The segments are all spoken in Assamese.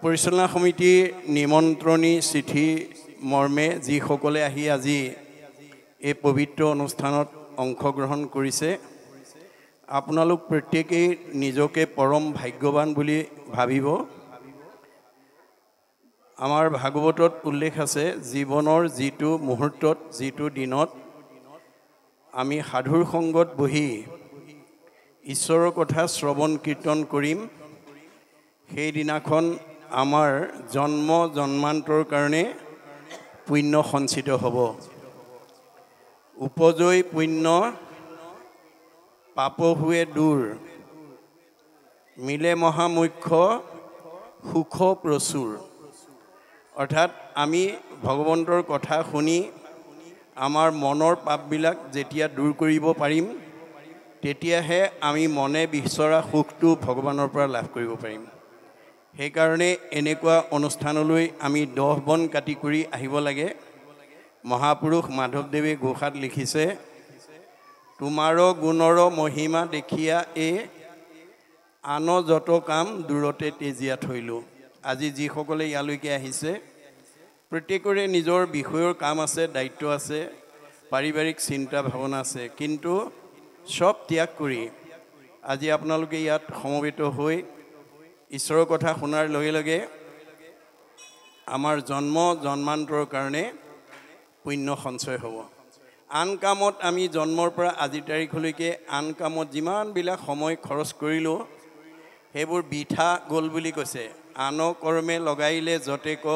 পৰিচালনা সমিতিৰ নিমন্ত্ৰণী চিঠি মৰ্মে যিসকলে আহি আজি এই পবিত্ৰ অনুষ্ঠানত অংশগ্ৰহণ কৰিছে আপোনালোক প্ৰত্যেকেই নিজকে পৰম ভাগ্যৱান বুলি ভাবিব। আমাৰ ভাগৱতত উল্লেখ আছে জীৱনৰ যিটো মুহূৰ্তত যিটো দিনত আমি সাধুৰ সংগত বহি ঈশ্বৰৰ কথা শ্ৰৱণ কীৰ্তন কৰিম সেই দিনাখন আমাৰ জন্ম জন্মান্তৰ কাৰণে পুণ্য সঞ্চিত হ'ব। উপজয় পুণ্য পাপ হুৱে দূৰ মিলে মহামুখ্য সুখ প্ৰচুৰ। অৰ্থাৎ আমি ভগৱন্তৰ কথা শুনি আমাৰ মনৰ পাপবিলাক যেতিয়া দূৰ কৰিব পাৰিম তেতিয়াহে আমি মনে বিচৰা সুখটো ভগৱানৰ পৰা লাভ কৰিব পাৰিম। সেইকাৰণে এনেকুৱা অনুষ্ঠানলৈ আমি 10 বন কাটি কৰি আহিব লাগে। মহাপুৰুষ মাধৱদেৱে ঘোষাত লিখিছে তোমাৰ গুণৰ মহিমা দেখিয়া আন যত কাম দূৰতে তেজিয়া থৈলো। আজি যিসকলে ইয়ালৈকে আহিছে প্ৰত্যেকৰে নিজৰ বিষয়ৰ কাম আছে, দায়িত্ব আছে, পাৰিবাৰিক চিন্তা ভাৱনা আছে, কিন্তু সব ত্যাগ কৰি আজি আপোনালোকে ইয়াত সমবেত হৈ ঈশ্বৰৰ কথা শুনাৰ লগে লগে আমাৰ জন্ম জন্মান্তৰ কাৰণে পুণ্য সঞ্চয় হ'ব। আন কামত আমি জন্মৰ পৰা আজিৰ তাৰিখলৈকে আন কামত যিমানবিলাক সময় খৰচ কৰিলোঁ সেইবোৰ বৃথা গ'ল বুলি কৈছে। আন কৰ্মে লগাইলে যতে ক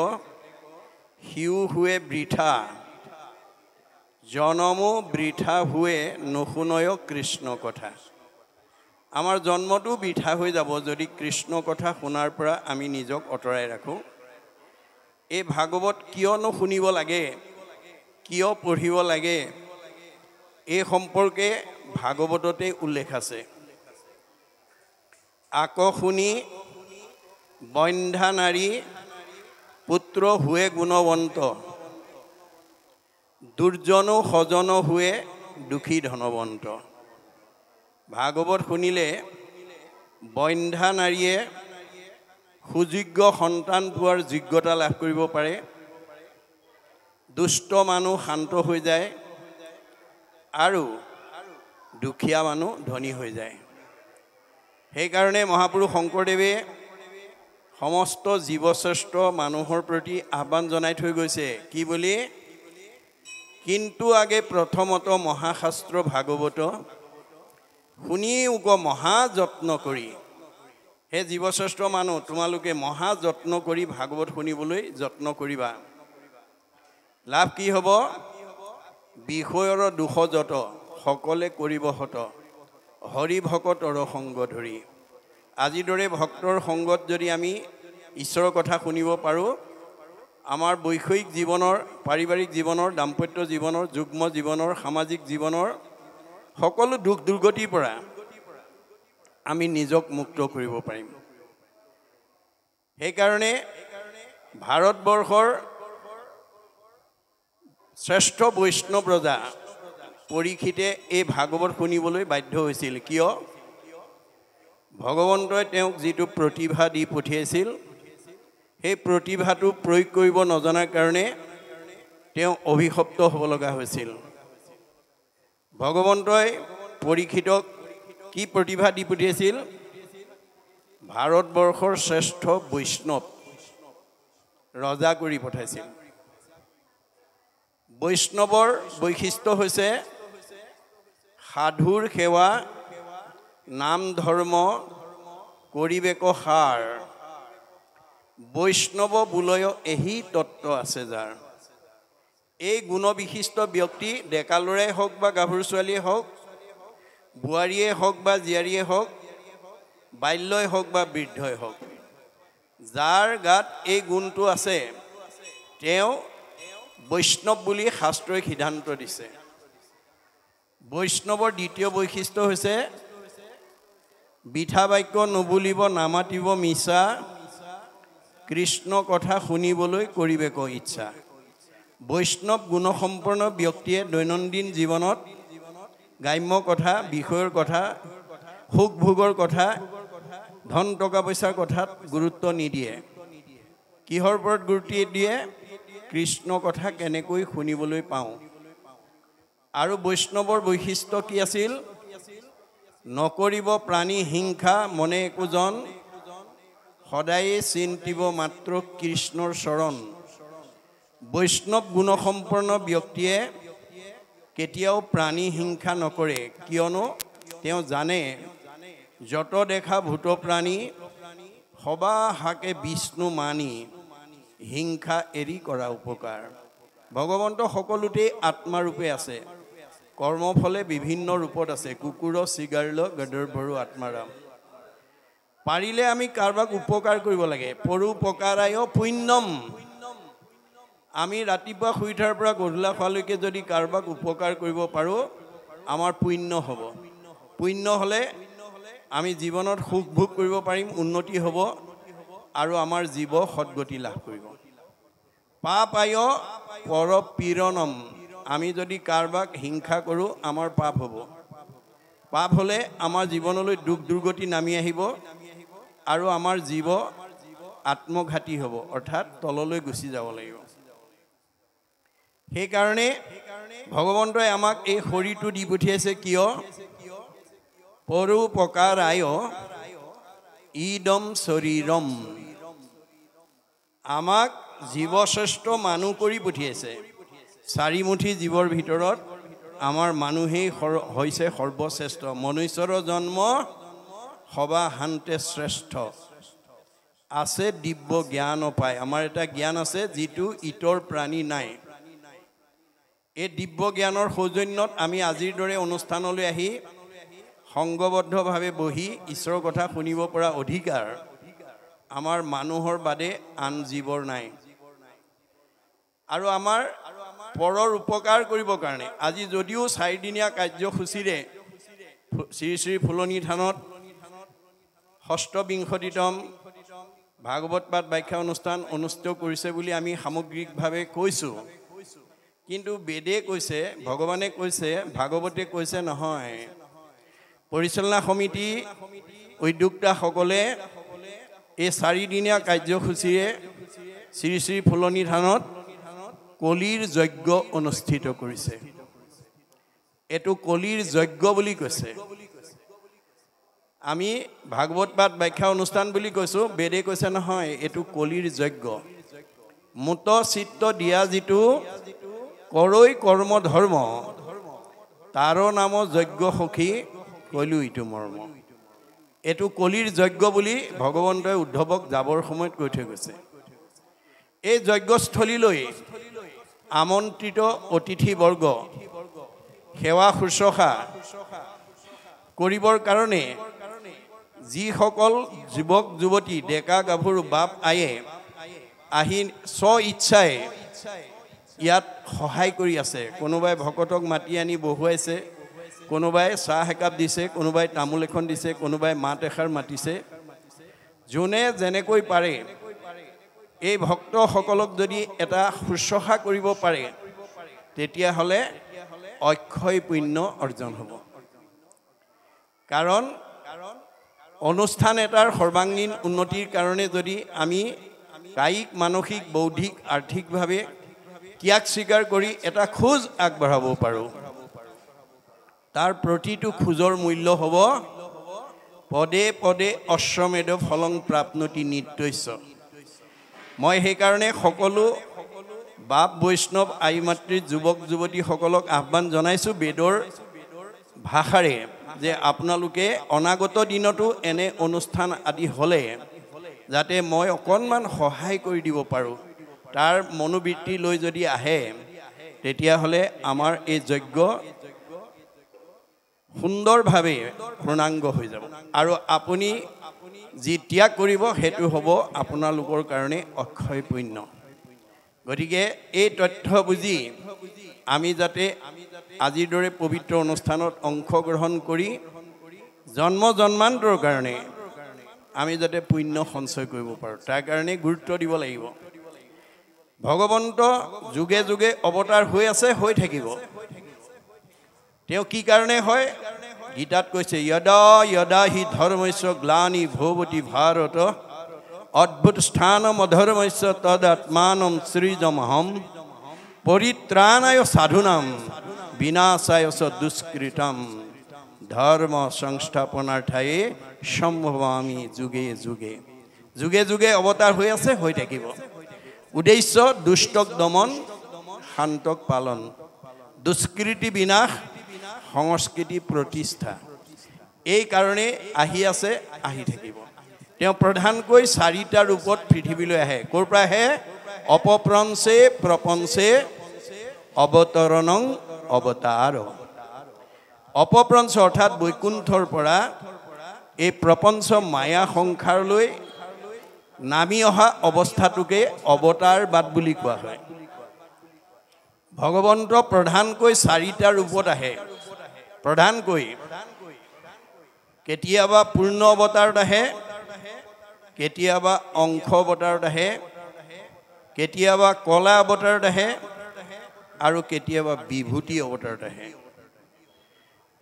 সিও হুৱে বৃথা জনমো বৃথা হুৱে নুশুনয় কৃষ্ণ কথা। আমাৰ জন্মটো বৃথা হৈ যাব যদি কৃষ্ণ কথা শুনাৰ পৰা আমি নিজক আঁতৰাই ৰাখোঁ। এই ভাগৱত কিয়নো শুনিব লাগে, কিয় পঢ়িব লাগে, এই সম্পৰ্কে ভাগৱততে উল্লেখ আছে। আক শুনি বন্ধ্যা নাৰী পুত্ৰ হুৱে গুণৱন্ত দুৰ্জন সজন হুৱে দুখী ধনৱন্ত। ভাগৱত শুনিলে বন্ধ্যা নাৰীয়ে সুযোগ্য সন্তান পোৱাৰ যোগ্যতা লাভ কৰিব পাৰে, দুষ্ট মানুহ শান্ত হৈ যায় আৰু দুখীয়া মানুহ ধনী হৈ যায়। সেইকাৰণে মহাপুৰুষ শংকৰদেৱে সমস্ত জীৱশ্ৰেষ্ঠ মানুহৰ প্ৰতি আহ্বান জনাই থৈ গৈছে কি বুলি, কিন্তু আগে প্ৰথমত মহাশাস্ত্ৰ ভাগৱত শুনি উক মহাযত্ন কৰি। হে জীৱশ্ৰেষ্ঠ মানুহ, তোমালোকে মহাযত্ন কৰি ভাগৱত শুনিবলৈ যত্ন কৰিবা। লাভ কি হ'ব? বিষয়ৰ দুখ যত সকলে কৰিব হত হৰি ভকতৰ সংগ ধৰি। আজিৰ দৰে ভক্তৰ সংগত যদি আমি ঈশ্বৰৰ কথা শুনিব পাৰোঁ আমাৰ বৈষয়িক জীৱনৰ, পাৰিবাৰিক জীৱনৰ, দাম্পত্য জীৱনৰ, যুগ্ম জীৱনৰ, সামাজিক জীৱনৰ সকলো দুখ দুৰ্গতিৰ পৰা আমি নিজক মুক্ত কৰিব পাৰিম। সেইকাৰণে ভাৰতবৰ্ষৰ শ্ৰেষ্ঠ বৈষ্ণৱ ৰজা পৰীক্ষিতে এই ভাগৱত শুনিবলৈ বাধ্য হৈছিল। কিয়? ভগৱন্তই তেওঁক যিটো প্ৰতিভা দি পঠিয়াইছিল সেই প্ৰতিভাটো প্ৰয়োগ কৰিব নজনাৰ কাৰণে তেওঁ অভিশপ্ত হ'ব লগা হৈছিল। ভগৱন্তই পৰীক্ষিতক কি প্ৰতিভা দি পঠিয়াইছিল? ভাৰতবৰ্ষৰ শ্ৰেষ্ঠ বৈষ্ণৱ ৰজা কৰি পঠাইছিল। বৈষ্ণৱৰ বৈশিষ্ট্য হৈছে সাধুৰ সেৱা, নাম ধৰ্ম কৰিবেক সাৰ, বৈষ্ণৱ বোলয় এহি তত্ত্ব আছে যাৰ। এই গুণবিশিষ্ট ব্যক্তি ডেকা ল'ৰাই হওক বা গাভৰু ছোৱালীয়ে হওক, বোৱাৰীয়ে হওক বা জীয়াৰীয়ে হওক, বাল্যই হওক বা বৃদ্ধই হওক, যাৰ গাত এই গুণটো আছে তেওঁ বৈষ্ণৱ বুলি শাস্ত্ৰই সিদ্ধান্ত দিছে। বৈষ্ণৱৰ দ্বিতীয় বৈশিষ্ট্য হৈছে বিঠা বাক্য নুবুলিব নামাতিব মিছা, কৃষ্ণ কথা শুনিবলৈ কৰিবেক ইচ্ছা। বৈষ্ণৱ গুণসম্পন্ন ব্যক্তিয়ে দৈনন্দিন জীৱনত গ্ৰাম্য কথা, বিষয়ৰ কথা, সুখ ভোগৰ কথা, ধন টকা পইচাৰ কথাত গুৰুত্ব নিদিয়ে। কিহৰ ওপৰত গুৰুত্ব দিয়ে কৃষ্ণ কথা কেনেকৈ শুনিবলৈ পাওঁ আৰু বৈষ্ণৱৰ বৈশিষ্ট্য কি আছিল নকৰিব প্ৰাণী হিংসা মনে একোজন সদায়ে চিন্তিব মাত্ৰ কৃষ্ণৰ চৰণ বৈষ্ণৱ গুণসম্পন্ন ব্যক্তিয়ে কেতিয়াও প্ৰাণী হিংসা নকৰে কিয়নো তেওঁ জানে যত দেখা ভূত প্ৰাণী সবা হাকে বিষ্ণু মানি হিংসা এৰি কৰা উপকাৰ ভগৱন্ত সকলোতে আত্মাৰূপে আছে কৰ্মফলে বিভিন্ন ৰূপত আছে কুকুৰ চিগাৰল গদৰ্ভৰু আত্মাৰাম পাৰিলে আমি কাৰোবাক উপকাৰ কৰিব লাগে পৰোপকাৰায় পুণ্যম আমি ৰাতিপুৱা শুই উঠাৰ পৰা গধূলা খোৱালৈকে যদি কাৰোবাক উপকাৰ কৰিব পাৰোঁ আমাৰ পুণ্য হ'ব পুণ্য হ'লে আমি জীৱনত সুখ ভোগ কৰিব পাৰিম উন্নতি হ'ব আৰু আমাৰ জীৱ সদ্গতি লাভ কৰিব পাপায় পৰপীড়নম আমি যদি কাৰোবাক হিংসা কৰোঁ আমাৰ পাপ হ'ব পাপ হ'লে আমাৰ জীৱনলৈ দুখ দুৰ্গতি নামি আহিব আৰু আমাৰ জীৱ আত্মঘাতী হ'ব অৰ্থাৎ তললৈ গুচি যাব লাগিব সেইকাৰণে ভগৱন্তই আমাক এই শৰীৰটো দি পঠিয়াইছে কিয় পৰোপকাৰায় ইদম শৰীৰম আমাক জীৱশ্ৰেষ্ঠ মানুহ কৰি পঠিয়াইছে চাৰিমুঠি জীৱৰ ভিতৰত আমাৰ মানুহেই হৈছে সৰ্বশ্ৰেষ্ঠ মনুষ্যৰ জন্ম সবা হান্তে শ্ৰেষ্ঠ আছে দিব্য জ্ঞান পায় আমাৰ এটা জ্ঞান আছে যিটো ইতৰ প্ৰাণী নাই এই দিব্য জ্ঞানৰ সৌজন্যত আমি আজিৰ দৰে অনুষ্ঠানলৈ আহি সংগবদ্ধভাৱে বহি ঈশ্বৰৰ কথা শুনিব পৰা অধিকাৰ আমাৰ মানুহৰ বাদে আন জীৱৰ নাই আৰু আমাৰ পৰৰ উপকাৰ কৰিবৰ কাৰণে আজি যদিও 4 দিনীয়া কাৰ্যসূচীৰে শ্ৰী শ্ৰী ফুলনি থানত ষষ্ঠবিংশতিতম ভাগৱত পাঠ ব্যাখ্যা অনুষ্ঠান অনুষ্ঠিত কৰিছে বুলি আমি সামগ্ৰিকভাৱে কৈছোঁ কিন্তু বেদে কৈছে ভগৱানে কৈছে ভাগৱতে কৈছে নহয় পৰিচালনা সমিতি উদ্যোক্তাসকলে এই 4 দিনীয়া কাৰ্যসূচীৰে শ্ৰী শ্ৰী ফুলনি থানত কলিৰ যজ্ঞ অনুষ্ঠিত কৰিছে এটো কলিৰ যজ্ঞ বুলি কৈছে আমি ভাগৱত পাঠ ব্যাখ্যা অনুষ্ঠান বুলি কৈছোঁ বেদে কৈছে নহয় এটো কলিৰ যজ্ঞ মুত চিত্ত দিয়া যিটো কৰৈ কৰ্ম ধৰ্ম তাৰ নাম যজ্ঞ সখী কইলো ইটো মৰ্ম এটো কলিৰ যজ্ঞ বুলি ভগৱন্তই উদ্ধৱক যাবৰ সময়ত কৈ থৈ গৈছে এই যজ্ঞস্থলীলৈ আমন্ত্ৰিত অতিথিবৰ্গ সেৱা শুশ্ৰূষা কৰিবৰ কাৰণে যিসকল যুৱক যুৱতী ডেকা গাভৰু বাপ আয়ে আহি স্ব ইচ্ছাই ইয়াত সহায় কৰি আছে কোনোবাই ভকতক মাতি আনি বহুৱাইছে কোনোবাই চাহ একাপ দিছে কোনোবাই তামোল এখন দিছে কোনোবাই মাত এষাৰ মাতিছে যোনে যেনেকৈ পাৰে এই ভক্তসকলক যদি এটা শুশ্ৰূষা কৰিব পাৰে তেতিয়াহ'লে অক্ষয় পুণ্য অৰ্জন হ'ব কাৰণ অনুষ্ঠান এটাৰ সৰ্বাংগীন উন্নতিৰ কাৰণে যদি আমি কায়িক মানসিক বৌদ্ধিক আৰ্থিকভাৱে ত্যাগ স্বীকাৰ কৰি এটা খোজ আগবঢ়াব পাৰোঁ তাৰ প্ৰতিটো খোজৰ মূল্য হ'ব পদে পদে অশ্বমেধ ফলং প্ৰাপ্নতি নিত্যস্য মই সেইকাৰণে সকলো বাপ বৈষ্ণৱ আই মাতৃ যুৱক যুৱতীসকলক আহ্বান জনাইছোঁ বেদৰ ভাষাৰে যে আপোনালোকে অনাগত দিনতো এনে অনুষ্ঠান আদি হ'লে যাতে মই অকণমান সহায় কৰি দিব পাৰোঁ তাৰ মনোবৃত্তি লৈ যদি আহে তেতিয়াহ'লে আমাৰ এই যজ্ঞ সুন্দৰভাৱে পূৰ্ণাংগ হৈ যাব আৰু আপুনি যি ত্যাগ কৰিব সেইটো হ'ব আপোনালোকৰ কাৰণে অক্ষয় পুণ্য গতিকে এই তথ্য বুজি আমি যাতে আজিৰ দৰে পবিত্ৰ অনুষ্ঠানত অংশগ্ৰহণ কৰি জন্ম জন্মান্তৰ কাৰণে আমি যাতে পুণ্য সঞ্চয় কৰিব পাৰোঁ তাৰ কাৰণে গুৰুত্ব দিব লাগিব ভগৱন্ত যুগে যুগে অৱতাৰ হৈ আছে হৈ থাকিব তেওঁ কি কাৰণে হয় গীতাত কৈছে যদা যদা হি ধৰ্মস্য গ্লানি ভৱতি ভাৰত অদ্ভুত স্থানম অধৰ্মস্য তদাত্মানম সৃজমহম পৰিত্ৰাণায় সাধুনাম বিনাশায় চ দুষ্কৃতম ধৰ্ম সংস্থাপনাৰ্থে সম্ভৱামি যুগে যুগে যুগে যুগে অৱতাৰ হৈ আছে হৈ থাকিব উদ্দেশ্য দুষ্টক দমন শান্তক পালন দুষ্কৃতি বিনাশ সংস্কৃতি প্ৰতিষ্ঠা এই কাৰণে আহি আছে আহি থাকিব তেওঁ প্ৰধানকৈ চাৰিটা ৰূপত পৃথিৱীলৈ আহে ক'ৰ পৰা আহে অপপ্ৰঞ্চে প্ৰপঞ্চে অৱতৰণং অৱতাৰ অপপ্ৰঞ্চ অৰ্থাৎ বৈকুণ্ঠৰ পৰা এই প্ৰপঞ্চ মায়া সংসাৰলৈ নামি অহা অৱস্থাটোকে অৱতাৰবাদ বুলি কোৱা হয় ভগৱন্ত প্ৰধানকৈ চাৰিটা ৰূপত আহে প্ৰধানকৈ কেতিয়াবা পূৰ্ণ অৱতাৰত আহে কেতিয়াবা অংশ অৱতাৰত আহে কেতিয়াবা কলা অৱতাৰত আহে আৰু কেতিয়াবা বিভূতি অৱতাৰত আহে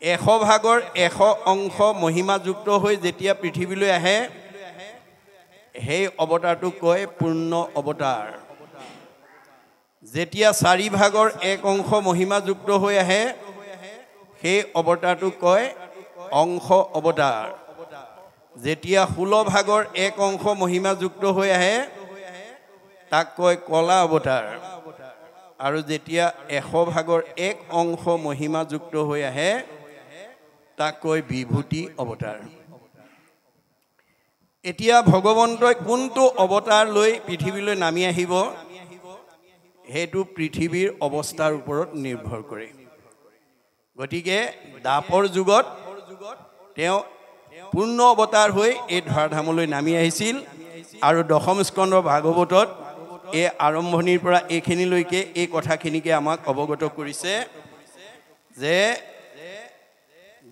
100 ভাগৰ 100 অংশ মহিমাযুক্ত হৈ যেতিয়া পৃথিৱীলৈ আহে সেই অৱতাৰটো কয় পূৰ্ণ অৱতাৰ যেতিয়া 4 ভাগৰ 1 অংশ মহিমাযুক্ত হৈ আহে সেই অৱতাৰটো কয় অংশ অৱতাৰ যেতিয়া 16 ভাগৰ 1 অংশ মহিমাযুক্ত হৈ আহে তাক কয় কলা অৱতাৰ আৰু যেতিয়া 100 ভাগৰ 1 অংশ মহিমাযুক্ত হৈ আহে তাক কয় বিভূতি অৱতাৰ এতিয়া ভগৱন্তই কোনটো অৱতাৰ লৈ পৃথিৱীলৈ নামি আহিব হেতু পৃথিৱীৰ অৱস্থাৰ ওপৰত নিৰ্ভৰ কৰে গতিকে দাপৰ যুগত তেওঁ পূৰ্ণ অৱতাৰ হৈ এই ধৰাধামলৈ নামি আহিছিল আৰু দশম স্কন্ধ ভাগৱতত এই আৰম্ভণিৰ পৰা এইখিনিলৈকে এই কথাখিনিকে আমাক অৱগত কৰিছে যে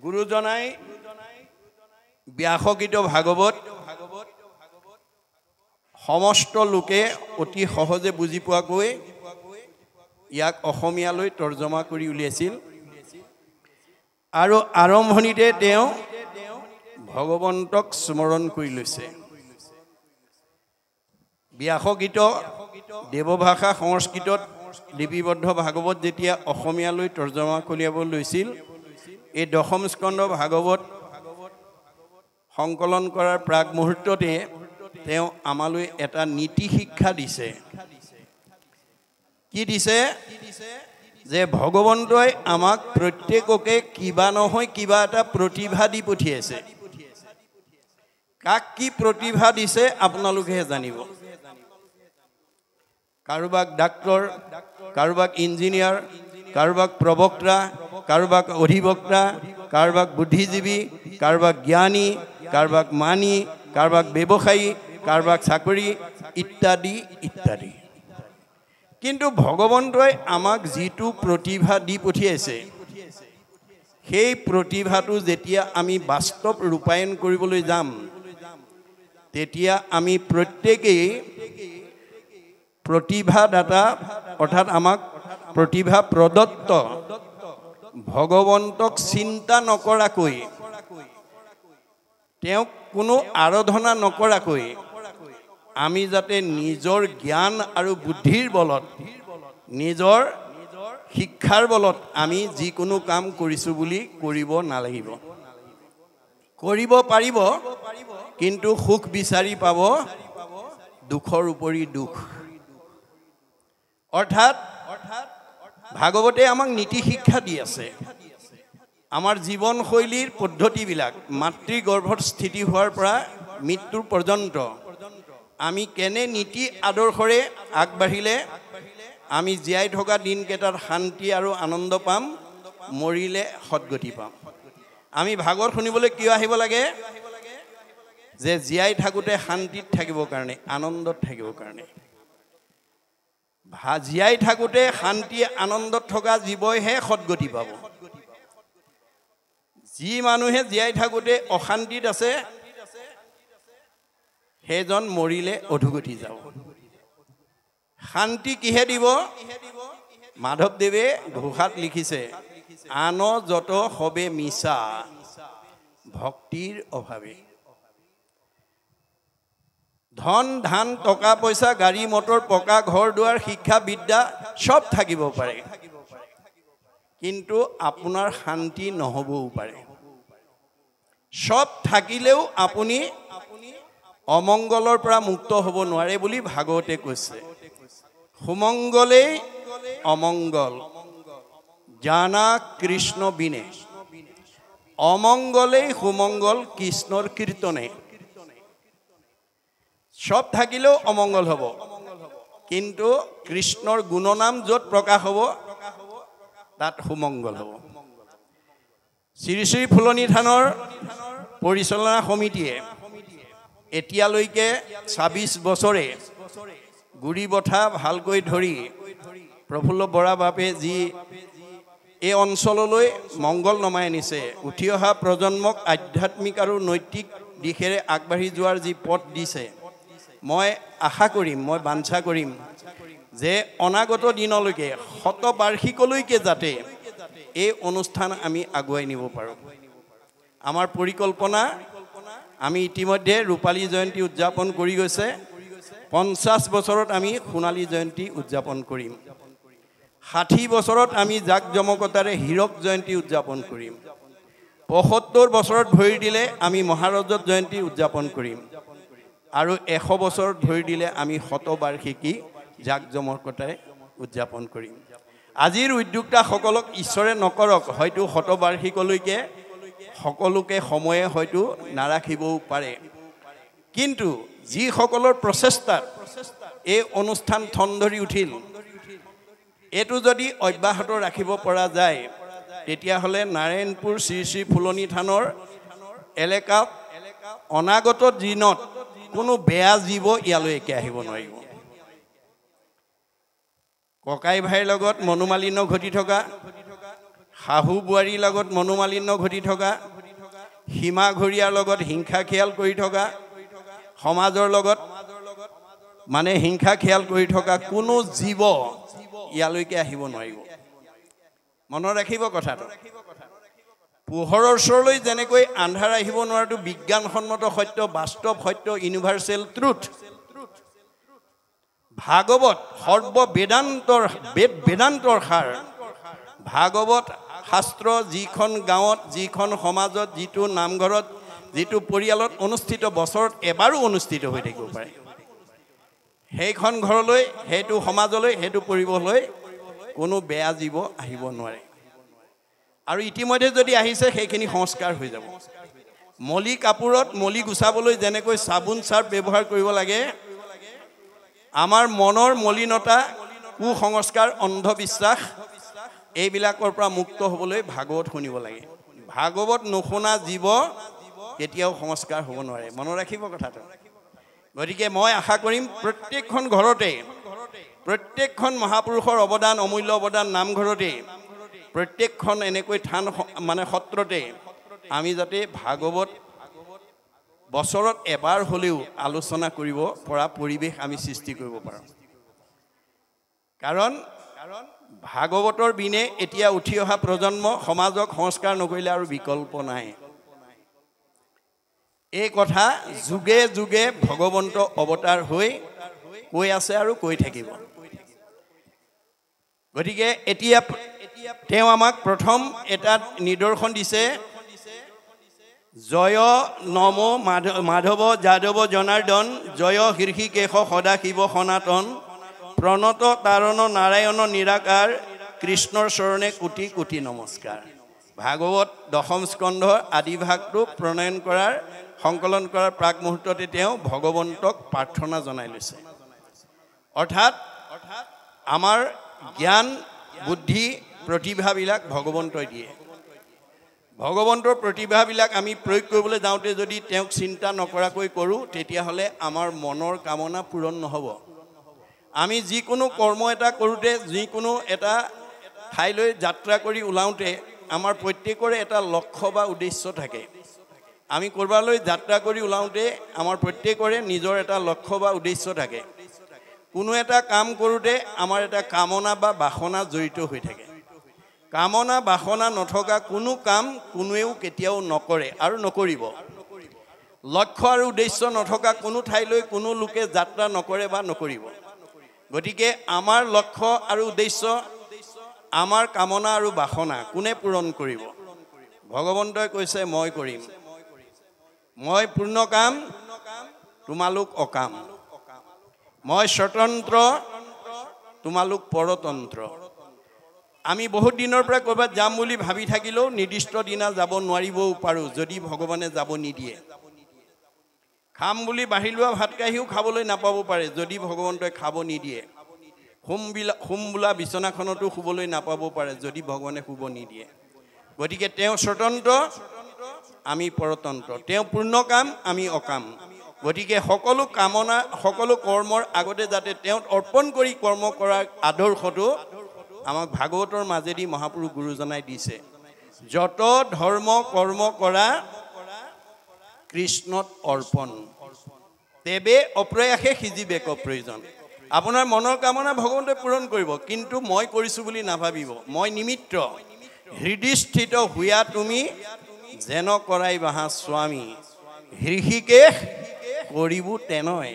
গুৰুজনাই ব্যাসকৃত ভাগৱত সমস্ত লোকে অতি সহজে বুজি পোৱাকৈ ইয়াক অসমীয়ালৈ তৰ্জমা কৰি উলিয়াইছিল আৰু আৰম্ভণিতে তেওঁ ভগৱন্তক স্মৰণ কৰি লৈছে ব্যাসকৃত দেৱভাষা সংস্কৃতত লিপিবদ্ধ ভাগৱত যেতিয়া অসমীয়ালৈ তৰ্জমা কলিয়াব লৈছিল এই দশম স্কন্ধ ভাগৱত সংকলন কৰাৰ প্ৰাক মুহূৰ্ততে তেওঁ আমালৈ এটা নীতি শিক্ষা দিছে কি দিছে যে ভগৱন্তই আমাক প্ৰত্যেককে কিবা নহয় কিবা এটা প্ৰতিভা দি পঠিয়াইছে কাক কি প্ৰতিভা দিছে আপোনালোকেহে জানিব কাৰোবাক ডাক্তৰ কাৰোবাক ইঞ্জিনিয়াৰ কাৰোবাক প্ৰবক্তা কাৰোবাক অধিবক্তা কাৰোবাক বুদ্ধিজীৱী কাৰোবাক জ্ঞানী কাৰোবাক মানি কাৰোবাক ব্যৱসায়ী কাৰোবাক চাকৰি ইত্যাদি ইত্যাদি কিন্তু ভগৱন্তই আমাক যিটো প্ৰতিভা দি পঠিয়াইছে সেই প্ৰতিভাটো যেতিয়া আমি বাস্তৱ ৰূপায়ণ কৰিবলৈ যাম তেতিয়া আমি প্ৰত্যেকেই প্ৰতিভাদাতা অৰ্থাৎ আমাক প্ৰতিভা প্ৰদত্ত ভগৱন্তক চিন্তা নকৰাকৈ তেওঁক কোনো আৰাধনা নকৰাকৈ আমি যাতে নিজৰ জ্ঞান আৰু বুদ্ধিৰ বলত নিজৰ শিক্ষাৰ বলত আমি যিকোনো কাম কৰিছো বুলি কৰিব নালাগিব কৰিব পাৰিব কিন্তু সুখ বিচাৰি পাব দুখৰ উপৰি দুখ অৰ্থাৎ ভাগৱতে আমাক নীতি শিক্ষা দি আছে আমাৰ জীৱন শৈলীৰ পদ্ধতিবিলাক মাতৃগৰ্ভত স্থিতি হোৱাৰ পৰা মৃত্যুৰ পৰ্যন্ত আমি কেনে নীতি আদৰ্শৰে আগবাঢ়িলে আমি জীয়াই থকা দিনকেইটাত শান্তি আৰু আনন্দ পাম মৰিলে সদ্গতি পাম আমি ভাগৱত শুনিবলৈ কিয় আহিব লাগে যে জীয়াই থাকোঁতে শান্তিত থাকিবৰ কাৰণে আনন্দত থাকিবৰ কাৰণে জীয়াই থাকোঁতে শান্তি আনন্দত থকা জীৱইহে সদ্গতি পাব যি মানুহে জীয়াই থাকোঁতে অশান্তিত আছে সেইজন মৰিলে অধোগতি যাব শান্তি কিহে দিব মাধৱদেৱে ঘোষাত লিখিছে আন যত হবে মিছা ভক্তিৰ অভাৱে ধন ধান টকা পইচা গাড়ী মটৰ পকা ঘৰ দুৱাৰ শিক্ষা বিদ্যা সব থাকিব পাৰে কিন্তু আপোনাৰ শান্তি নহবও পাৰে সব থাকিলেও আপুনি অমংগলৰ পৰা মুক্ত হ'ব নোৱাৰে বুলি ভাগৱতে কৈছে সুমংগলে অমংগল জানা কৃষ্ণ বিনে অমংগলে সুমংগল কৃষ্ণৰ কীৰ্তনে সব থাকিলেও অমংগল হ'ব কিন্তু কৃষ্ণৰ গুণনাম য'ত প্ৰকাশ হ'ব তাত সুমংগল হ'ব শ্ৰী শ্ৰী ফুলনি থানৰ পৰিচালনা সমিতিয়ে এতিয়ালৈকে ২৬ বছৰে গুৰি বঠা ভালকৈ ধৰি প্ৰফুল্ল বৰা বাপে যি এই অঞ্চললৈ মংগল নমাই আনিছে উঠি অহা প্ৰজন্মক আধ্যাত্মিক আৰু নৈতিক দিশেৰে আগবাঢ়ি যোৱাৰ যি পথ দিছে মই আশা কৰিম মই বাঞ্ছা কৰিম যে অনাগত দিনলৈকে শতবাৰ্ষিকলৈকে যাতে এই অনুষ্ঠান আমি আগুৱাই নিব পাৰোঁ আমাৰ পৰিকল্পনা আমি ইতিমধ্যে ৰূপালী জয়ন্তী উদযাপন কৰি গৈছে 50 বছৰত আমি সোণালী জয়ন্তী উদযাপন কৰিম 60 বছৰত আমি জাকজমকতাৰে হীৰক জয়ন্তী উদযাপন কৰিম 75 বছৰত ভৰি দিলে আমি মহাৰজত জয়ন্তী উদযাপন কৰিম আৰু 100 বছৰত ভৰি দিলে আমি শতবাৰ্ষিকী জাকজমকতাৰে উদযাপন কৰিম আজিৰ উদ্যোক্তাসকলক ঈশ্বৰে নকৰক হয়তো শতবাৰ্ষিকলৈকে সকলোকে সময়ে হয়তো নাৰাখিবও পাৰে কিন্তু যিসকলৰ প্ৰচেষ্টাত এই অনুষ্ঠান থন ধৰি উঠিল এটো যদি অব্যাহত ৰাখিব পৰা যায় তেতিয়াহ'লে নাৰায়ণপুৰ শ্ৰী শ্ৰী ফুলনি থানৰ এলেকাত অনাগত দিনত কোনো বেয়া জীৱ ইয়ালৈকে আহিব নোৱাৰিব ককাই ভাইৰ লগত মনোমালিন্য ঘটি থকা শাহু বোৱাৰীৰ লগত মনোমালিন্য ঘটি থকা সীমা ঘৰীয়াৰ লগত হিংসা খেয়াল কৰি থকা সমাজৰ লগত মানে হিংসা খেয়াল কৰি থকা কোনো জীৱ ইয়ালৈকে আহিব নোৱাৰিব মনত ৰাখিব কথাটো পোহৰৰ ওচৰলৈ যেনেকৈ আন্ধাৰ আহিব নোৱাৰাটো বিজ্ঞানসন্মত সত্য বাস্তৱ সত্য ইউনিভাৰ্চেল ট্ৰুথ ভাগৱত সৰ্ব বেদান্তৰ সাৰ ভাগৱত শাস্ত্ৰ যিখন গাঁৱত যিখন সমাজত যিটো নামঘৰত যিটো পৰিয়ালত অনুষ্ঠিত বছৰত এবাৰো অনুষ্ঠিত হৈ থাকিব পাৰে সেইখন ঘৰলৈ সেইটো সমাজলৈ সেইটো পৰিৱেশলৈ কোনো বেয়া জীৱ আহিব নোৱাৰে আৰু ইতিমধ্যে যদি আহিছে সেইখিনি সংস্কাৰ হৈ যাব মলি কাপোৰত মলি গুচাবলৈ যেনেকৈ চাবোন চাৰ্ফ ব্যৱহাৰ কৰিব লাগে আমাৰ মনৰ মলিনতা কুসংস্কাৰ অন্ধবিশ্বাস এইবিলাকৰ পৰা মুক্ত হ'বলৈ ভাগৱত শুনিব লাগে ভাগৱত নুশুনা জীৱ কেতিয়াও সংস্কাৰ হ'ব নোৱাৰে মনত ৰাখিব কথাটো গতিকে মই আশা কৰিম প্ৰত্যেকখন ঘৰতে প্ৰত্যেকখন মহাপুৰুষৰ অৱদান অমূল্য অৱদান নামঘৰতে প্ৰত্যেকখন এনেকৈ থান মানে সত্ৰতে আমি যাতে ভাগৱত বছৰত এবাৰ হ'লেও আলোচনা কৰিব পৰা পৰিৱেশ আমি সৃষ্টি কৰিব পাৰোঁ কাৰণ ভাগৱতৰ বিনে এতিয়া উঠি অহা প্ৰজন্ম সমাজক সংস্কাৰ নকৰিলে আৰু বিকল্প নাই এই কথা যুগে যুগে ভগৱন্ত অৱতাৰ হৈ কৈ আছে আৰু কৈ থাকিব গতিকে এতিয়া তেওঁ আমাক প্ৰথম এটা নিদৰ্শন দিছে জয় নম মাধৱ যাদৱ জনাৰ্দন জয় হৃষিকেশ সদাশিৱ সনাতন প্ৰণত তাৰণ নাৰায়ণ নিৰাকাৰ কৃষ্ণৰ চৰণে কোটি কোটি নমস্কাৰ ভাগৱত দশম স্কন্ধ আদি ভাগটো প্ৰণয়ন কৰাৰ সংকলন কৰাৰ প্ৰাক মুহূৰ্ততে তেওঁ ভগৱন্তক প্ৰাৰ্থনা জনাই লৈছে অৰ্থাৎ আমাৰ জ্ঞান বুদ্ধি প্ৰতিভাবিলাক ভগৱন্তই দিয়ে ভগৱন্তৰ প্ৰতিভাবিলাক আমি প্ৰয়োগ কৰিবলৈ যাওঁতে যদি তেওঁক চিন্তা নকৰাকৈ কৰোঁ তেতিয়াহ'লে আমাৰ মনৰ কামনা পূৰণ নহ'ব আমি যিকোনো কৰ্ম এটা কৰোঁতে যিকোনো এটা ঠাইলৈ যাত্ৰা কৰি ওলাওঁতে আমাৰ প্ৰত্যেকৰে এটা লক্ষ্য বা উদ্দেশ্য থাকে আমি কৰবালৈ যাত্ৰা কৰি ওলাওঁতে আমাৰ প্ৰত্যেকৰে নিজৰ এটা লক্ষ্য বা উদ্দেশ্য থাকে কোনো এটা কাম কৰোঁতে আমাৰ এটা কামনা বা বাসনা জড়িত হৈ থাকে কামনা বাসনা নথকা কোনো কাম কোনোৱেও কেতিয়াও নকৰে আৰু নকৰিব লক্ষ্য আৰু উদ্দেশ্য নথকা কোনো ঠাইলৈ কোনো লোকে যাত্ৰা নকৰে বা নকৰিব গতিকে আমাৰ লক্ষ্য আৰু উদ্দেশ্য আমাৰ কামনা আৰু বাসনা কোনে পূৰণ কৰিব ভগৱন্তই কৈছে মই কৰিম মই পূৰ্ণ কাম তোমালোক অকাম মই স্বতন্ত্ৰ তোমালোক পৰতন্ত্ৰ আমি বহুত দিনৰ পৰা ক'ৰবাত যাম বুলি ভাবি থাকিলেও নিৰ্দিষ্ট দিনা যাব নোৱাৰিবও পাৰোঁ যদি ভগৱানে যাব নিদিয়ে খাম বুলি বাঢ়ি লোৱা ভাত কাঁহীও খাবলৈ নাপাব পাৰে যদি ভগৱন্তই খাব নিদিয়ে শুম বোলা বিচনাখনতো শুবলৈ নাপাব পাৰে যদি ভগৱানে শুব নিদিয়ে গতিকে তেওঁ স্বতন্ত্ৰ আমি পৰতন্ত্ৰ তেওঁ পূৰ্ণ কাম আমি অকাম গতিকে সকলো কামনা সকলো কৰ্মৰ আগতে যাতে তেওঁ অৰ্পণ কৰি কৰ্ম কৰাৰ আদৰ্শটো আমাক ভাগৱতৰ মাজেদি মহাপুৰুষ গুৰুজনাই দিছে যত ধৰ্ম কৰ্ম কৰা কৃষ্ণত অৰ্পণ তেবে অপ্ৰয়াসে সিজিবেক প্ৰয়োজন আপোনাৰ মনৰ কামনা ভগৱন্তই পূৰণ কৰিব কিন্তু মই কৰিছোঁ বুলি নাভাবিব মই নিমিত্ত হৃদয়স্থিত হুয়া তুমি যেন কৰাই বাহা স্বামী হৃষিকেশ কৰিব তেনয়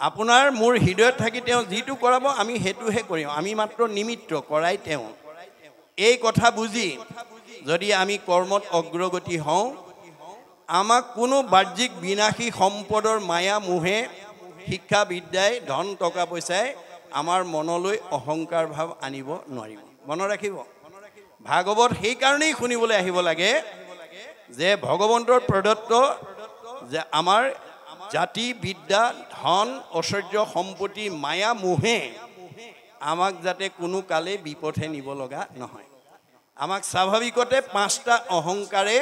আপোনাৰ মোৰ হৃদয়ত থাকি তেওঁ যিটো কৰাব আমি সেইটোহে কৰিম আমি মাত্ৰ নিমিত্ত কৰাই তেওঁ এই কথা বুজি যদি আমি কৰ্মত অগ্ৰগতি হওঁ আমাক কোনো বাহ্যিক বিনাশী সম্পদৰ মায়া মোহে শিক্ষা বিদ্যাই ধন টকা পইচাই আমাৰ মনলৈ অহংকাৰ ভাৱ আনিব নোৱাৰিব মনত ৰাখিব ভাগৱত সেইকাৰণেই শুনিবলৈ আহিব লাগে যে ভগৱন্তৰ প্ৰদত্ত যে আমাৰ জাতি বিদ্যা ধন ঐশ্বৰ্য সম্পত্তি মায়া মোহে আমাক যাতে কোনো কালে বিপথে নিব লগা নহয় আমাক স্বাভাৱিকতে পাঁচটা অহংকাৰে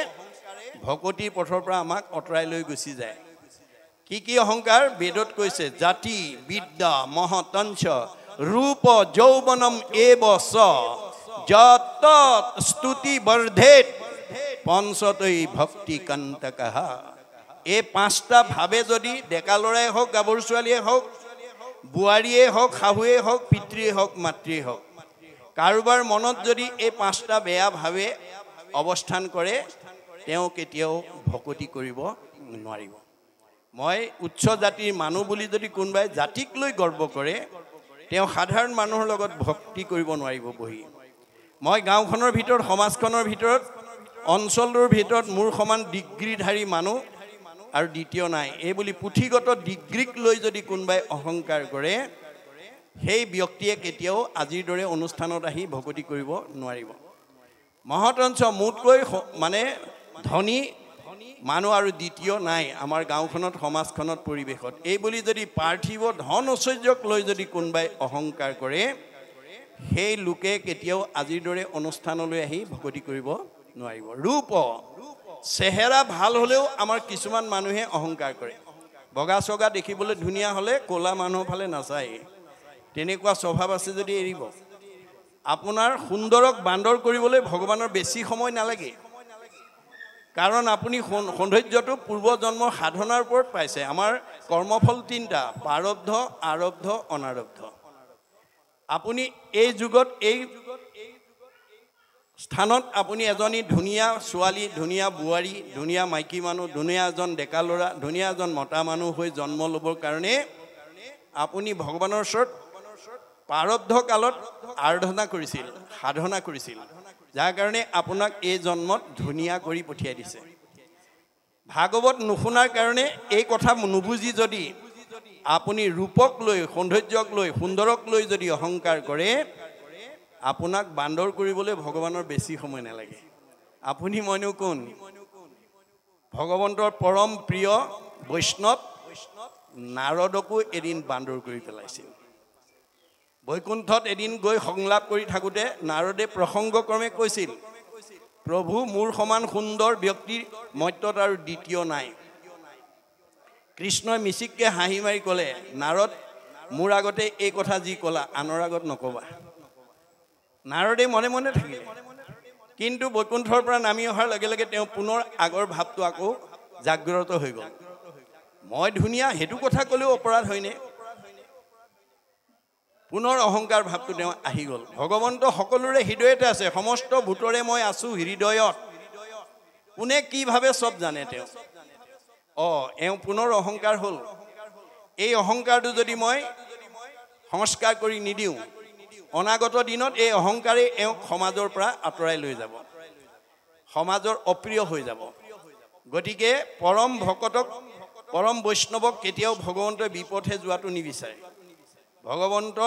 ভকতিৰ পথৰ পৰা আমাক অঁতৰাই লৈ গুচি যায় কি অহংকাৰ বেদত কৈছে জাতি বিদ্যা মহতঞ্চ ৰূপ যৌৱনম এব চ যত স্তুতি বৰ্ধেত পঞ্চতৈ ভক্তি কন্তকঃ এই পাঁচটা ভাৱে যদি ডেকা ল'ৰাই হওক গাভৰু ছোৱালীয়ে হওক বোৱাৰীয়ে হওক শাহুৱে হওক পিতৃয়ে হওক মাতৃয়ে হওক কাৰোবাৰ মনত যদি এই পাঁচটা বেয়া ভাৱে অৱস্থান কৰে তেওঁ কেতিয়াও ভকতি কৰিব নোৱাৰিব মই উচ্চ জাতিৰ মানুহ বুলি যদি কোনোবাই জাতিক লৈ গৰ্ব কৰে তেওঁ সাধাৰণ মানুহৰ লগত ভক্তি কৰিব নোৱাৰিব বহি মই গাঁওখনৰ ভিতৰত সমাজখনৰ ভিতৰত অঞ্চলটোৰ ভিতৰত মোৰ সমান ডিগ্ৰীধাৰী মানুহ আৰু দ্বিতীয় নাই এই বুলি পুথিগত ডিগ্ৰীক লৈ যদি কোনোবাই অহংকাৰ কৰে সেই ব্যক্তিয়ে কেতিয়াও আজিৰ দৰে অনুষ্ঠানত আহি ভকতি কৰিব নোৱাৰিব মহতঞ্চ মোতকৈ মানে ধনী মানুহ আৰু দ্বিতীয় নাই আমাৰ গাঁওখনত সমাজখনত পৰিৱেশত এই বুলি যদি পাৰ্থিৱ ধন ঐশ্বৰ্যক লৈ যদি কোনোবাই অহংকাৰ কৰে সেই লোকে কেতিয়াও আজিৰ দৰে অনুষ্ঠানলৈ আহি ভকতি কৰিব নোৱাৰিব ৰূপ চেহেৰা ভাল হ'লেও আমাৰ কিছুমান মানুহে অহংকাৰ কৰে বগা চগা দেখিবলৈ ধুনীয়া হ'লে ক'লা মানুহৰ ফালে নাচায় তেনেকুৱা স্বভাৱ আছে যদি এৰিব আপোনাৰ সুন্দৰক বান্দৰ কৰিবলৈ ভগৱানৰ বেছি সময় নালাগে কাৰণ আপুনি সৌন্দৰ্যটো পূৰ্বজন্মৰ সাধনাৰ ওপৰত পাইছে আমাৰ কৰ্মফল তিনিটা প্ৰাৰব্ধ আৰব্ধ অনাৰব্ধ আপুনি এই যুগত এই স্থানত আপুনি এজনী ধুনীয়া ছোৱালী ধুনীয়া বোৱাৰী ধুনীয়া মাইকী মানুহ ধুনীয়া এজন ডেকা ল'ৰা ধুনীয়া এজন মতা মানুহ হৈ জন্ম ল'বৰ কাৰণে আপুনি ভগৱানৰ ওচৰত প্ৰাৰব্ধ কালত আৰাধনা কৰিছিল সাধনা কৰিছিল যাৰ কাৰণে আপোনাক এই জন্মত ধুনীয়া কৰি পঠিয়াই দিছে ভাগৱত নুশুনাৰ কাৰণে এই কথা নুবুজি যদি আপুনি ৰূপক লৈ সৌন্দৰ্যক লৈ সুন্দৰক লৈ যদি অহংকাৰ কৰে আপোনাক বান্দৰ কৰিবলৈ ভগৱানৰ বেছি সময় নালাগে আপুনি মইনো কোন ভগৱন্তৰ পৰম প্ৰিয় বৈষ্ণৱ নাৰদকো এদিন বান্দৰ কৰি পেলাইছিল বৈকুণ্ঠত এদিন গৈ সংলাপ কৰি থাকোঁতে নাৰদে প্ৰসংগক্ৰমে কৈছিল প্ৰভু মোৰ সমান সুন্দৰ ব্যক্তিৰ মৰ্ত্যত আৰু দ্বিতীয় নাই কৃষ্ণই মিচিককৈ হাঁহি মাৰি ক'লে নাৰদ মোৰ আগতে এই কথা যি ক'লা আনৰ আগত নক'বা নাৰদে মনে মনে থাকিলে কিন্তু বৈকুণ্ঠৰ পৰা নামি অহাৰ লগে লগে তেওঁ পুনৰ আগৰ ভাৱটো আকৌ জাগ্ৰত হৈ গ'ল মই ধুনীয়া সেইটো কথা ক'লেও অপৰাধ হয়নে পুনৰ অহংকাৰ ভাৱটো তেওঁ আহি গ'ল ভগৱন্ত সকলোৰে হৃদয়তে আছে সমস্ত ভূতৰে মই আছোঁ হৃদয়ত কোনে কি ভাবে চব জানে তেওঁ এওঁ পুনৰ অহংকাৰ হ'ল এই অহংকাৰটো যদি মই সংস্কাৰ কৰি নিদিওঁ অনাগত দিনত এই অহংকাৰে এওঁক সমাজৰ পৰা আঁতৰাই লৈ যাব সমাজৰ অপ্ৰিয় হৈ যাব গতিকে পৰম ভকতক পৰম বৈষ্ণৱক কেতিয়াও ভগৱন্তই বিপথে যোৱাটো নিবিচাৰে ভগৱন্ত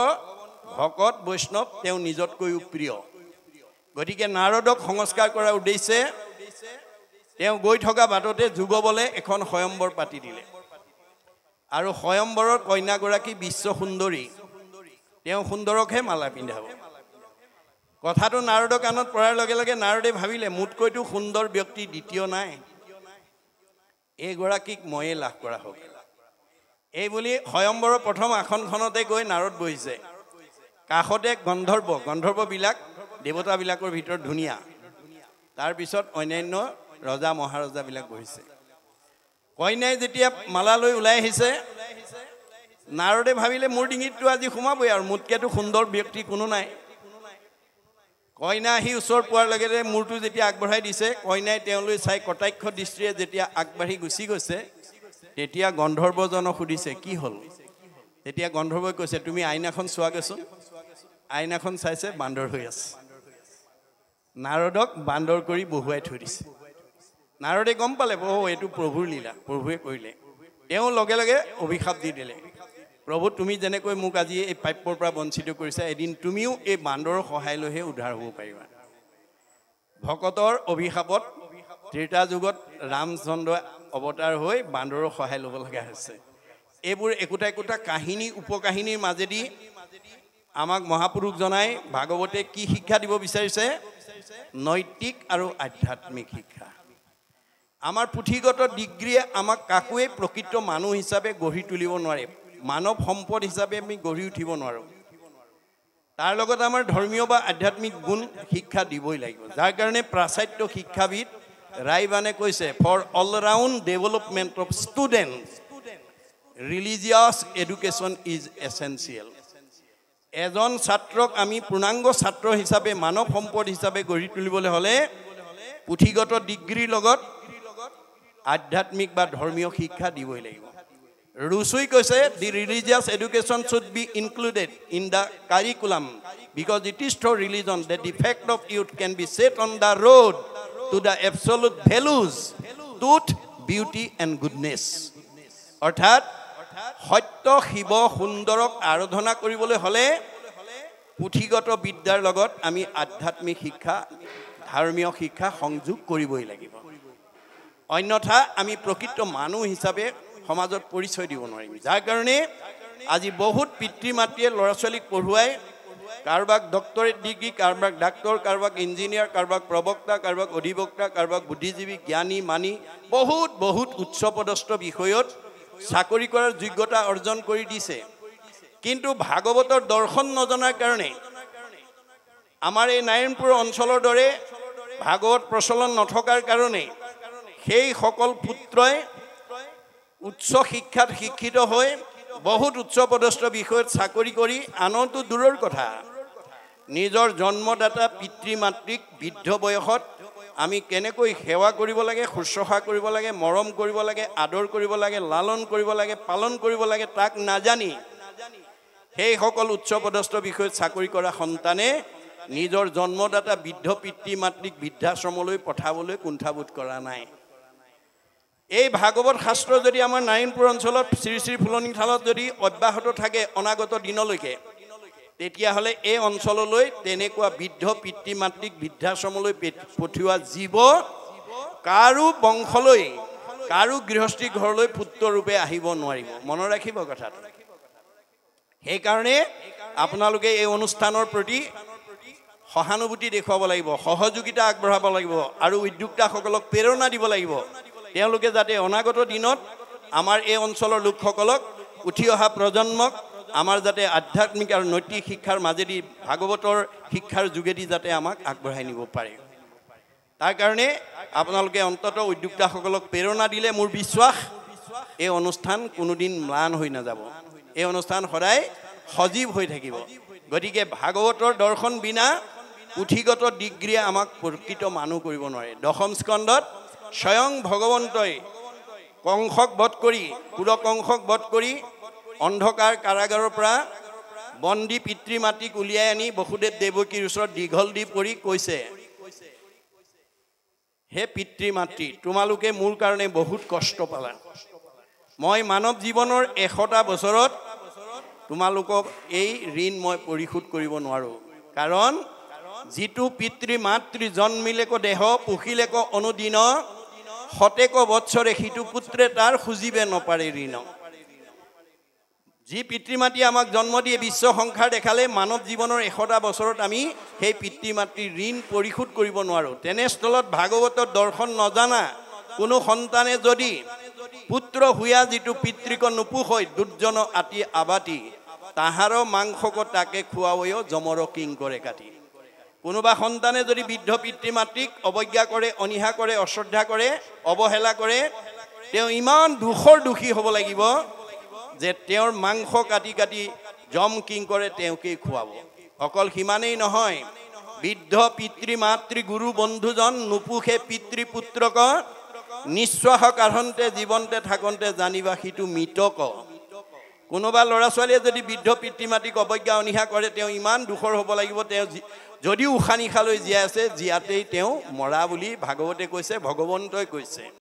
ভকত বৈষ্ণৱ তেওঁ নিজতকৈও প্ৰিয় গতিকে নাৰদক সংস্কাৰ কৰাৰ উদ্দেশ্যে তেওঁ গৈ থকা বাটতে যুগবলে এখন স্বয়ম্বৰ পাতি দিলে আৰু স্বয়ম্বৰৰ কন্যাগৰাকী বিশ্ব সুন্দৰী তেওঁ সুন্দৰকহে মালা পিন্ধাব কথাটো নাৰদৰ কাণত পৰাৰ লগে লগে নাৰদে ভাবিলে মোতকৈতো সুন্দৰ ব্যক্তি দ্বিতীয় নাই এইগৰাকীক ময়ে লাভ কৰা হওক এই বুলি স্বয়ম্বৰৰ প্ৰথম আসনখনতে গৈ নাৰদ বহিছে কাষতে গন্ধৰ্ববিলাক দেৱতাবিলাকৰ ভিতৰত ধুনীয়া তাৰপিছত অন্যান্য ৰজা মহাৰজাবিলাক বহিছে কইনাই যেতিয়া মালালৈ ওলাই আহিছে নাৰদে ভাবিলে মোৰ ডিঙিতটো আজি সোমাবই আৰু মোতকেতো সুন্দৰ ব্যক্তি কোনো নাই কইনা আহি ওচৰ পোৱাৰ লগে লগে মূৰটো যেতিয়া আগবঢ়াই দিছে কইনাই তেওঁলৈ চাই কটাক্ষ দৃষ্টিৰে যেতিয়া আগবাঢ়ি গুচি গৈছে তেতিয়া গন্ধৰ্বজনক সুধিছে কি হ'ল তেতিয়া গন্ধৰ্বই কৈছে তুমি আইনাখন চোৱাগৈচোন আইনাখন চাইছে বান্দৰ হৈ আছে নাৰদক বান্দৰ কৰি বহুৱাই থৈ দিছে নাৰদে গম পালে এইটো প্ৰভুৰ লীলা প্ৰভুৱে কৰিলে তেওঁ লগে লগে অভিশাপ দি দিলে প্ৰভু তুমি যেনেকৈ মোক আজি এই প্ৰাপ্যৰ পৰা বঞ্চিত কৰিছা এদিন তুমিও এই বান্দৰৰ সহায় লৈহে উদ্ধাৰ হ'ব পাৰিবা ভকতৰ অভিশাপত ত্ৰেতা যুগত ৰামচন্দ্ৰ অৱতাৰ হৈ বান্দৰৰ সহায় ল'ব লগা হৈছে এইবোৰ একোটা একোটা কাহিনী উপকাহিনীৰ মাজেদি আমাক মহাপুৰুষ জনাই ভাগৱতে কি শিক্ষা দিব বিচাৰিছে নৈতিক আৰু আধ্যাত্মিক শিক্ষা আমাৰ পুথিগত ডিগ্ৰীয়ে আমাক কাকোৱে প্ৰকৃত মানুহ হিচাপে গঢ়ি তুলিব নোৱাৰে মানৱ সম্পদ হিচাপে আমি গঢ়ি উঠিব নোৱাৰোঁ তাৰ লগত আমাৰ ধৰ্মীয় বা আধ্যাত্মিক গুণ শিক্ষা দিবই লাগিব যাৰ কাৰণে প্ৰাচাত্য শিক্ষাবিদ ৰাইবানে কৈছে for all round development of student religious education is essential এজন ছাত্ৰক আমি পূৰ্ণাংগ ছাত্ৰ হিচাপে মানৱ সম্পদ হিচাপে গঢ়ি তুলিবলৈ হ'লে পুথিগত ডিগ্ৰীৰ লগত আধ্যাত্মিক বা ধৰ্মীয় শিক্ষা দিবই লাগিব Rusui কৈছে the religious education should be included in the curriculum because it is through religion that the fact of youth can be set on the road to the absolute values truth beauty and goodness অৰ্থাৎ সত্য শিৱ সুন্দৰক আৰাধনা কৰিবলৈ হ'লে পুথিগত বিদ্যাৰ লগত আমি আধ্যাত্মিক শিক্ষা ধৰ্মীয় শিক্ষা সংযোগ কৰিবই লাগিব অন্যথা আমি প্ৰকৃত মানুহ হিচাপে সমাজত পৰিচয় দিব নোৱাৰিম যাৰ কাৰণে আজি বহুত পিতৃ মাতৃয়ে ল'ৰা ছোৱালীক পঢ়ুৱাই কাৰোবাক ডক্টৰেট ডিগ্ৰী কাৰোবাক ডাক্তৰ কাৰোবাক ইঞ্জিনিয়াৰ কাৰোবাক প্ৰবক্তা কাৰোবাক অধিবক্তা কাৰোবাক বুদ্ধিজীৱী জ্ঞানী মানি বহুত উচ্চ পদস্থ বিষয়ত চাকৰি কৰাৰ যোগ্যতা অৰ্জন কৰি দিছে কিন্তু ভাগৱতৰ দৰ্শন নজনাৰ কাৰণে আমাৰ এই নাৰায়ণপুৰ অঞ্চলৰ দৰে ভাগৱত প্ৰচলন নথকাৰ কাৰণে সেই সকল পুত্ৰই উচ্চ শিক্ষাত শিক্ষিত হৈ বহুত উচ্চ পদস্থ বিষয়ত চাকৰি কৰি আনতো দূৰৰ কথা নিজৰ জন্মদাতা পিতৃ মাতৃক বৃদ্ধ বয়সত আমি কেনেকৈ সেৱা কৰিব লাগে শুশ্ৰূষা কৰিব লাগে মৰম কৰিব লাগে আদৰ কৰিব লাগে লালন কৰিব লাগে পালন কৰিব লাগে তাক নাজানি সেই সকল উচ্চ পদস্থ বিষয়ত চাকৰি কৰা সন্তানে নিজৰ জন্মদাতা বৃদ্ধ পিতৃ মাতৃক বৃদ্ধাশ্ৰমলৈ পঠাবলৈ কুণ্ঠাবোধ কৰা নাই এই ভাগৱত শাস্ত্ৰ যদি আমাৰ নাৰায়ণপুৰ অঞ্চলত শ্ৰী শ্ৰী ফুলনি থালত যদি অব্যাহত থাকে অনাগত দিনলৈকে তেতিয়াহ'লে এই অঞ্চললৈ তেনেকুৱা বৃদ্ধ পিতৃ মাতৃক বৃদ্ধাশ্ৰমলৈ পঠিওৱা জীৱ কাৰো বংশলৈ কাৰো গৃহস্থী ঘৰলৈ পুত্ৰৰূপে আহিব নোৱাৰিব মনত ৰাখিব কথাটো সেইকাৰণে আপোনালোকে এই অনুষ্ঠানৰ প্ৰতি সহানুভূতি দেখুৱাব লাগিব সহযোগিতা আগবঢ়াব লাগিব আৰু উদ্যোক্তাসকলক প্ৰেৰণা দিব লাগিব তেওঁলোকে যাতে অনাগত দিনত আমাৰ এই অঞ্চলৰ লোকসকলক উঠি অহা প্ৰজন্মক আমাৰ যাতে আধ্যাত্মিক আৰু নৈতিক শিক্ষাৰ মাজেদি ভাগৱতৰ শিক্ষাৰ যোগেদি যাতে আমাক আগবঢ়াই নিব পাৰে তাৰ কাৰণে আপোনালোকে অন্তত উদ্যোক্তাসকলক প্ৰেৰণা দিলে মোৰ বিশ্বাস এই অনুষ্ঠান কোনোদিন ম্লান হৈ নাযাব এই অনুষ্ঠান সদায় সজীৱ হৈ থাকিব গতিকে ভাগৱতৰ দৰ্শন বিনা পুথিগত ডিগ্ৰীয়ে আমাক প্ৰকৃত মানুহ কৰিব নোৱাৰে দশম স্কন্ধত স্বয়ং ভগৱন্তই কংসক বধ কৰি পুৰকংসক বধ কৰি অন্ধকাৰ কাৰাগাৰৰ পৰা বন্দী পিতৃ মাতৃক উলিয়াই আনি বসুদেৱ দেৱকীৰ ওচৰত দীঘল দি পৰি কৈছে, হে পিতৃ মাতৃ, তোমালোকে মোৰ কাৰণে বহুত কষ্ট পালা। মই মানৱ জীৱনৰ 100টা বছৰত তোমালোকক এই ঋণ মই পৰিশোধ কৰিব নোৱাৰোঁ। কাৰণ যিটো পিতৃ মাতৃ জন্মিলেক দেহ পুখিলেক অনুদিন শতেক বৎসৰে সিটো পুত্ৰে তাৰ খুজিবে নপাৰে ঋণ। যি পিতৃ মাতৃ আমাক জন্ম দিয়ে বিশ্ব সংসাৰ দেখালে মানৱ জীৱনৰ 100টা বছৰত আমি সেই পিতৃ মাতৃৰ ঋণ পৰিশোধ কৰিব নোৱাৰোঁ। তেনেস্থলত ভাগৱতৰ দৰ্শন নজানা কোনো সন্তানে যদি পুত্ৰ হুয়া যিটো পিতৃক নুপুষৈ দুৰ্জন আতি আবাতি তাহাৰ মাংসক তাকে খুৱাবয়ো যমৰ কিং কৰে কাটি। কোনোবা সন্তানে যদি বৃদ্ধ পিতৃ মাতৃক অৱজ্ঞা কৰে, অনীহা কৰে, অশ্ৰদ্ধা কৰে, অৱহেলা কৰে, তেওঁ ইমান দুখৰ দোষী হ'ব লাগিব যে তেওঁৰ মাংস কাটি কাটি যম কিং কৰে তেওঁকেই খুৱাব। অকল সিমানেই নহয়, বৃদ্ধ পিতৃ মাতৃ গুৰু বন্ধুজন নুপুষে পিতৃ পুত্ৰক নিশ্বাস কাঢ়ন্তে জীৱন্তে থাকন্তে জানিবা সিটো মৃতক। কোনোবা ল'ৰা ছোৱালীয়ে যদি বৃদ্ধ পিতৃ মাতৃক অৱজ্ঞা অনীহা কৰে তেওঁ ইমান দুখৰ হ'ব লাগিব, তেওঁ যদিও উশাহ নিশালৈ জীয়াই আছে জীয়াতেই তেওঁ মৰা বুলি ভাগৱতে কৈছে, ভগৱন্তই কৈছে।